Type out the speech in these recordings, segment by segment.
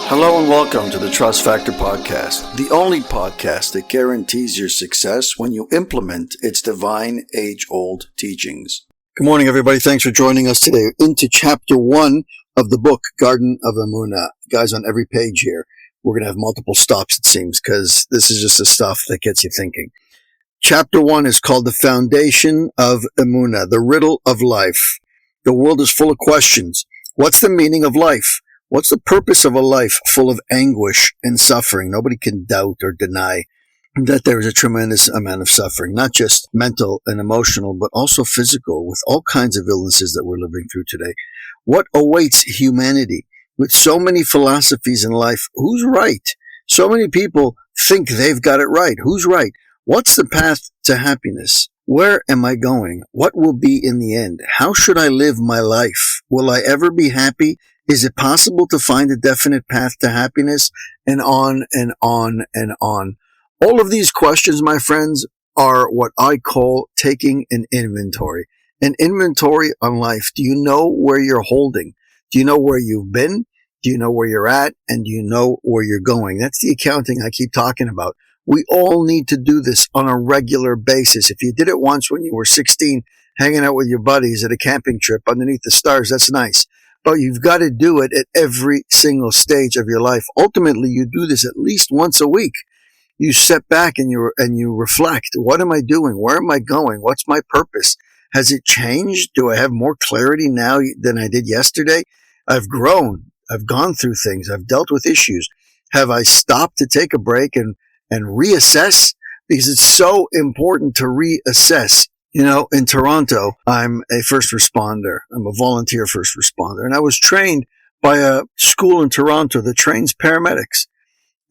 Hello and welcome to the Trust Factor Podcast, the only podcast that guarantees your success when you implement its divine age-old teachings. Good morning, everybody. Thanks for joining us today into Chapter 1 of the book, Garden of Emuna. Guys, on every page here, we're going to have multiple stops, it seems, because this is just the stuff that gets you thinking. Chapter 1 is called The Foundation of Emuna, the riddle of life. The world is full of questions. What's the meaning of life? What's the purpose of a life full of anguish and suffering? Nobody can doubt or deny that there is a tremendous amount of suffering, not just mental and emotional, but also physical, with all kinds of illnesses that we're living through today. What awaits humanity? With so many philosophies in life, who's right? So many people think they've got it right. Who's right? What's the path to happiness? Where am I going? What will be in the end? How should I live my life? Will I ever be happy? Is it possible to find a definite path to happiness? And on and on and on. All of these questions, my friends, are what I call taking an inventory. An inventory on life. Do you know where you're holding? Do you know where you've been? Do you know where you're at? And do you know where you're going? That's the accounting I keep talking about. We all need to do this on a regular basis. If you did it once when you were 16, hanging out with your buddies at a camping trip underneath the stars, that's nice. But you've got to do it at every single stage of your life. Ultimately, you do this at least once a week. You step back and you reflect. What am I doing? Where am I going? What's my purpose? Has it changed? Do I have more clarity now than I did yesterday? I've grown. I've gone through things. I've dealt with issues. Have I stopped to take a break and reassess? Because it's so important to reassess. You know, in Toronto, I'm a first responder. I'm a volunteer first responder. And I was trained by a school in Toronto that trains paramedics.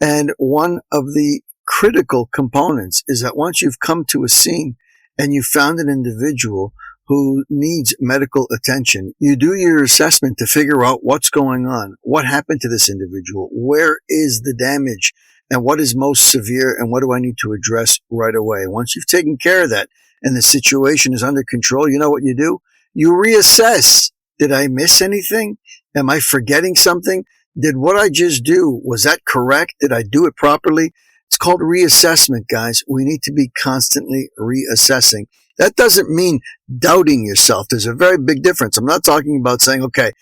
And one of the critical components is that once you've come to a scene and you found an individual who needs medical attention, you do your assessment to figure out what's going on. What happened to this individual? Where is the damage? And what is most severe? And what do I need to address right away? Once you've taken care of that, and the situation is under control, you know what you do? You reassess. Did I miss anything? Am I forgetting something? Did what I just do, was that correct? Did I do it properly? It's called reassessment, guys. We need to be constantly reassessing. That doesn't mean doubting yourself. There's a very big difference. I'm not talking about saying, okay,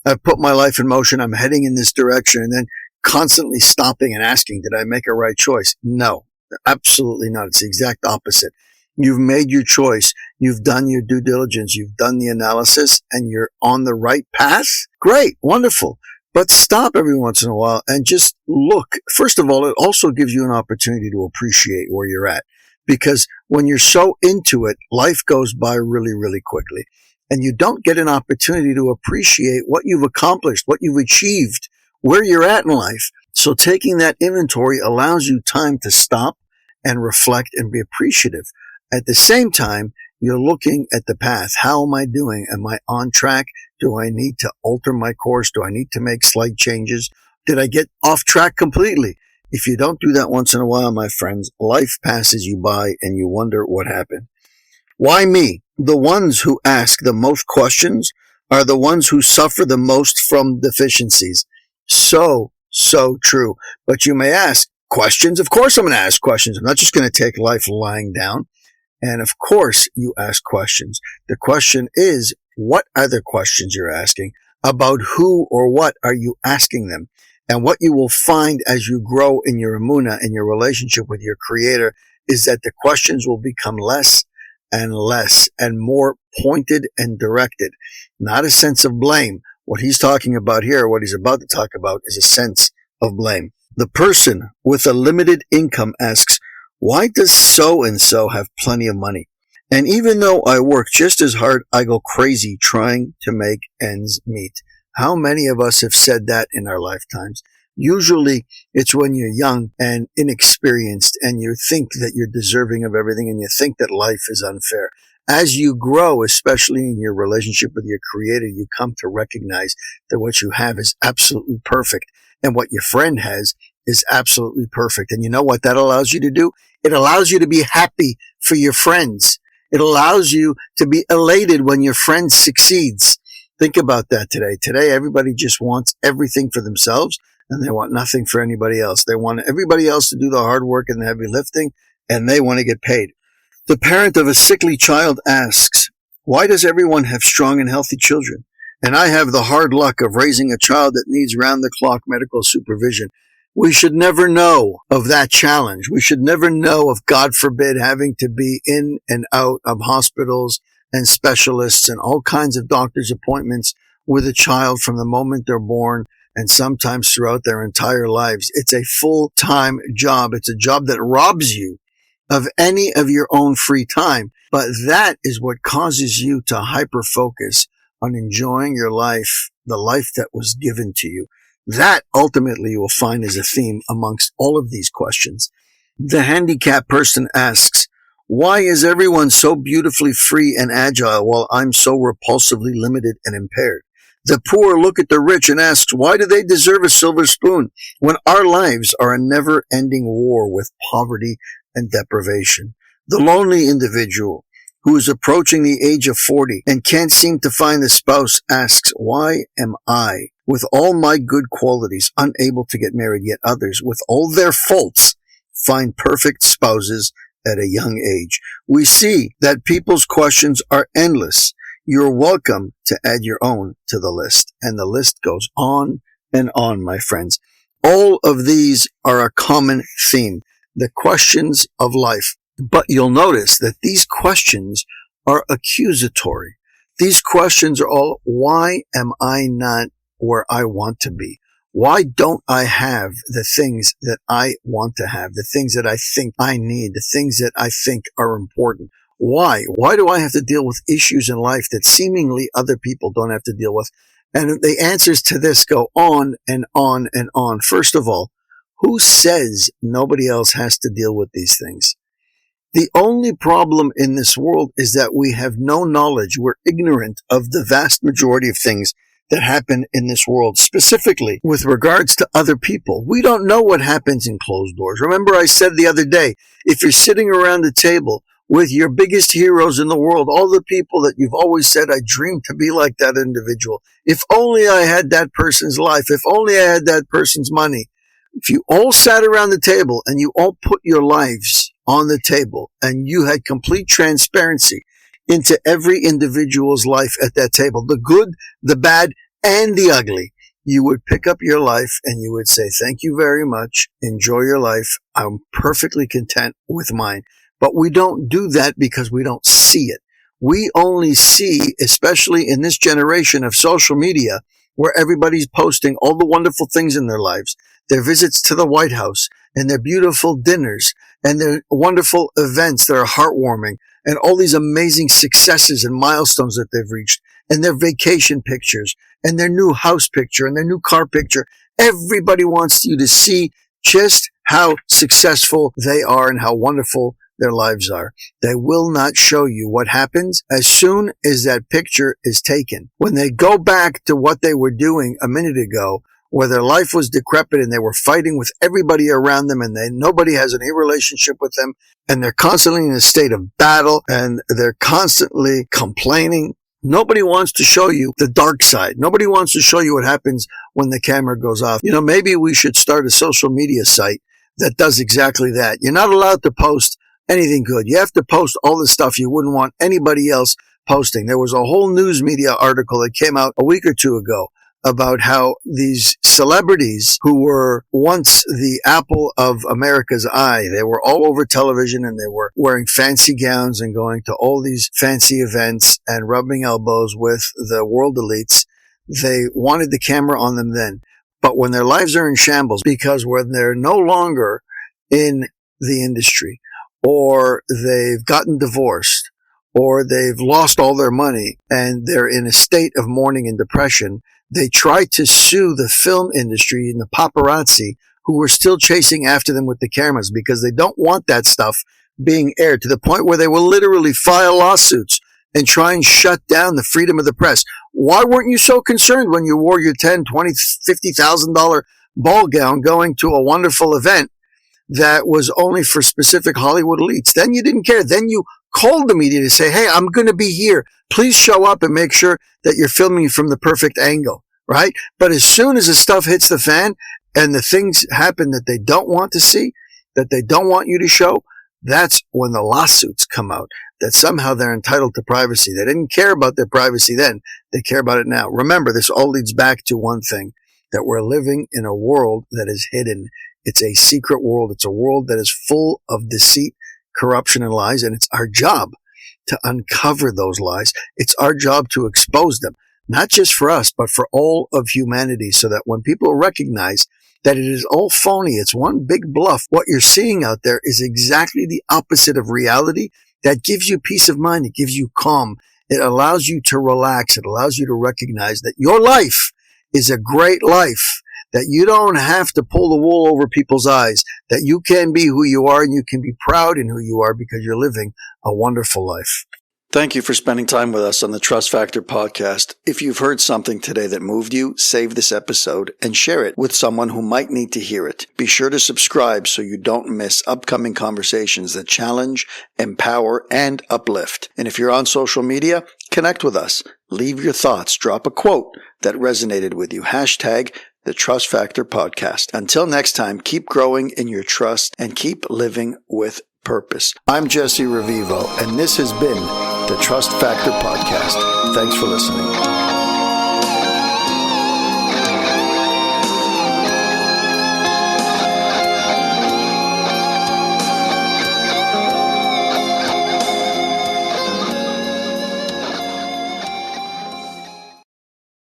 I've put my life in motion. I'm heading in this direction, and then constantly stopping and asking, did I make a right choice? No, absolutely not. It's the exact opposite. You've made your choice. You've done your due diligence. You've done the analysis and you're on the right path. Great. Wonderful. But stop every once in a while and just look. First of all, it also gives you an opportunity to appreciate where you're at, because when you're so into it, life goes by really, really quickly, and you don't get an opportunity to appreciate what you've accomplished, what you've achieved, where you're at in life. So taking that inventory allows you time to stop and reflect and be appreciative. At the same time, you're looking at the path. How am I doing? Am I on track? Do I need to alter my course? Do I need to make slight changes? Did I get off track completely? If you don't do that once in a while, my friends, life passes you by and you wonder what happened. Why me? The ones who ask the most questions are the ones who suffer the most from deficiencies. So true. But you may ask questions. Of course I'm going to ask questions. I'm not just going to take life lying down. And of course, you ask questions. The question is, what are the questions you're asking? About who or what are you asking them? And what you will find as you grow in your Emuna, in your relationship with your Creator, is that the questions will become less and more pointed and directed. Not a sense of blame. What he's talking about here, what he's about to talk about, is a sense of blame. The person with a limited income asks, why does so-and-so have plenty of money? And even though I work just as hard, I go crazy trying to make ends meet. How many of us have said that in our lifetimes? Usually it's when you're young and inexperienced and you think that you're deserving of everything and you think that life is unfair. As you grow, especially in your relationship with your Creator, you come to recognize that what you have is absolutely perfect and what your friend has is absolutely perfect. And you know what that allows you to do? It allows you to be happy for your friends. It allows you to be elated when your friend succeeds. Think about that today. Today, everybody just wants everything for themselves, and they want nothing for anybody else. They want everybody else to do the hard work and the heavy lifting, and they want to get paid. The parent of a sickly child asks, why does everyone have strong and healthy children? And I have the hard luck of raising a child that needs round-the-clock medical supervision. We should never know of that challenge. We should never know of, God forbid, having to be in and out of hospitals and specialists and all kinds of doctor's appointments with a child from the moment they're born and sometimes throughout their entire lives. It's a full-time job. It's a job that robs you of any of your own free time. But that is what causes you to hyper-focus on enjoying your life, the life that was given to you. That ultimately you will find is a theme amongst all of these questions. The handicapped person asks, why is everyone so beautifully free and agile while I'm so repulsively limited and impaired? The poor look at the rich and ask, why do they deserve a silver spoon when our lives are a never-ending war with poverty and deprivation? The lonely individual who is approaching the age of 40 and can't seem to find a spouse asks, why am I, with all my good qualities, unable to get married, yet others, with all their faults, find perfect spouses at a young age? We see that people's questions are endless. You're welcome to add your own to the list. And the list goes on and on, my friends. All of these are a common theme, the questions of life. But you'll notice that these questions are accusatory. These questions are all, why am I not where I want to be? Why don't I have the things that I want to have, the things that I think I need, the things that I think are important? Why? Why do I have to deal with issues in life that seemingly other people don't have to deal with? And the answers to this go on and on and on. First of all, who says nobody else has to deal with these things? The only problem in this world is that we have no knowledge. We're ignorant of the vast majority of things that happen in this world, specifically with regards to other people. We don't know what happens in closed doors. Remember, I said the other day, if you're sitting around the table with your biggest heroes in the world, all the people that you've always said, I dream to be like that individual. If only I had that person's life. If only I had that person's money. If you all sat around the table and you all put your lives on the table and you had complete transparency into every individual's life at that table, the good, the bad, and the ugly, you would pick up your life and you would say, thank you very much. Enjoy your life. I'm perfectly content with mine. But we don't do that because we don't see it. We only see, especially in this generation of social media, where everybody's posting all the wonderful things in their lives, their visits to the White House and their beautiful dinners and their wonderful events that are heartwarming and all these amazing successes and milestones that they've reached and their vacation pictures and their new house picture and their new car picture. Everybody wants you to see just how successful they are and how wonderful their lives are. They will not show you what happens as soon as that picture is taken. When they go back to what they were doing a minute ago, where their life was decrepit and they were fighting with everybody around them and nobody has any relationship with them and they're constantly in a state of battle and they're constantly complaining. Nobody wants to show you the dark side. Nobody wants to show you what happens when the camera goes off. You know, maybe we should start a social media site that does exactly that. You're not allowed to post anything good. You have to post all the stuff you wouldn't want anybody else posting. There was a whole news media article that came out a week or two ago about how these celebrities who were once the apple of America's eye, they were all over television and they were wearing fancy gowns and going to all these fancy events and rubbing elbows with the world elites. They wanted the camera on them then. But when their lives are in shambles, because when they're no longer in the industry, or they've gotten divorced, or they've lost all their money and they're in a state of mourning and depression, they try to sue the film industry and the paparazzi who were still chasing after them with the cameras because they don't want that stuff being aired, to the point where they will literally file lawsuits and try and shut down the freedom of the press. Why weren't you so concerned when you wore your $10,000, $20,000, $50,000 ball gown going to a wonderful event that was only for specific Hollywood elites? Then you didn't care. Then you called the media to say, hey, I'm going to be here. Please show up and make sure that you're filming from the perfect angle, right? But as soon as the stuff hits the fan and the things happen that they don't want to see, that they don't want you to show, that's when the lawsuits come out, that somehow they're entitled to privacy. They didn't care about their privacy then. They care about it now. Remember, this all leads back to one thing, that we're living in a world that is hidden. It's a secret world. It's a world that is full of deceit, corruption, and lies, and it's our job to uncover those lies. It's our job to expose them, not just for us, but for all of humanity, so that when people recognize that it is all phony, it's one big bluff, what you're seeing out there is exactly the opposite of reality. That gives you peace of mind. It gives you calm. It allows you to relax. It allows you to recognize that your life is a great life, that you don't have to pull the wool over people's eyes, that you can be who you are and you can be proud in who you are because you're living a wonderful life. Thank you for spending time with us on the Trust Factor podcast. If you've heard something today that moved you, save this episode and share it with someone who might need to hear it. Be sure to subscribe so you don't miss upcoming conversations that challenge, empower, and uplift. And if you're on social media, connect with us. Leave your thoughts. Drop a quote that resonated with you. Hashtag the Trust Factor podcast. Until next time, keep growing in your trust and keep living with purpose. I'm Jesse Revivo, and this has been the Trust Factor Podcast. Thanks for listening.